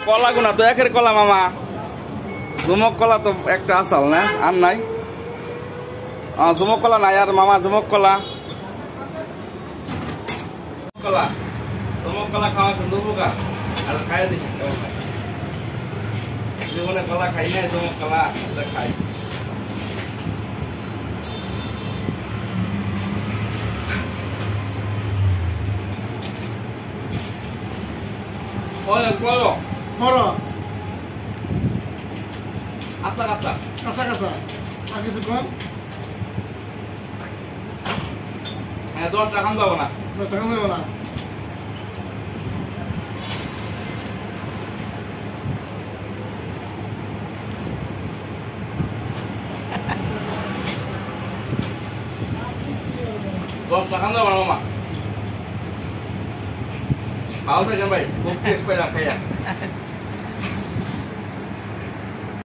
কলা গুনা তো একের কলা মামা, ঝুমক কলা তো একটা আসাল না, আর নাই ঝুমক কলা নাই আর মামা, ঝুমক কলা কলা ঝুমক কলা খাওয়া কিন্তু উপকার, আর খাই দেখি জীবনে কলা খাই নাই, ঝুমক কলা খাই। আচ্ছা আচ্ছা কাঁচা কাঁচা আর কিছু কম হ্যাঁ, 10টা খান যাবো না, টাকা নেবো না। টাকা যাবো না মামা। ভালো থাকেন ভাই, খুব টেস্ট পাইলাম খাইয়া।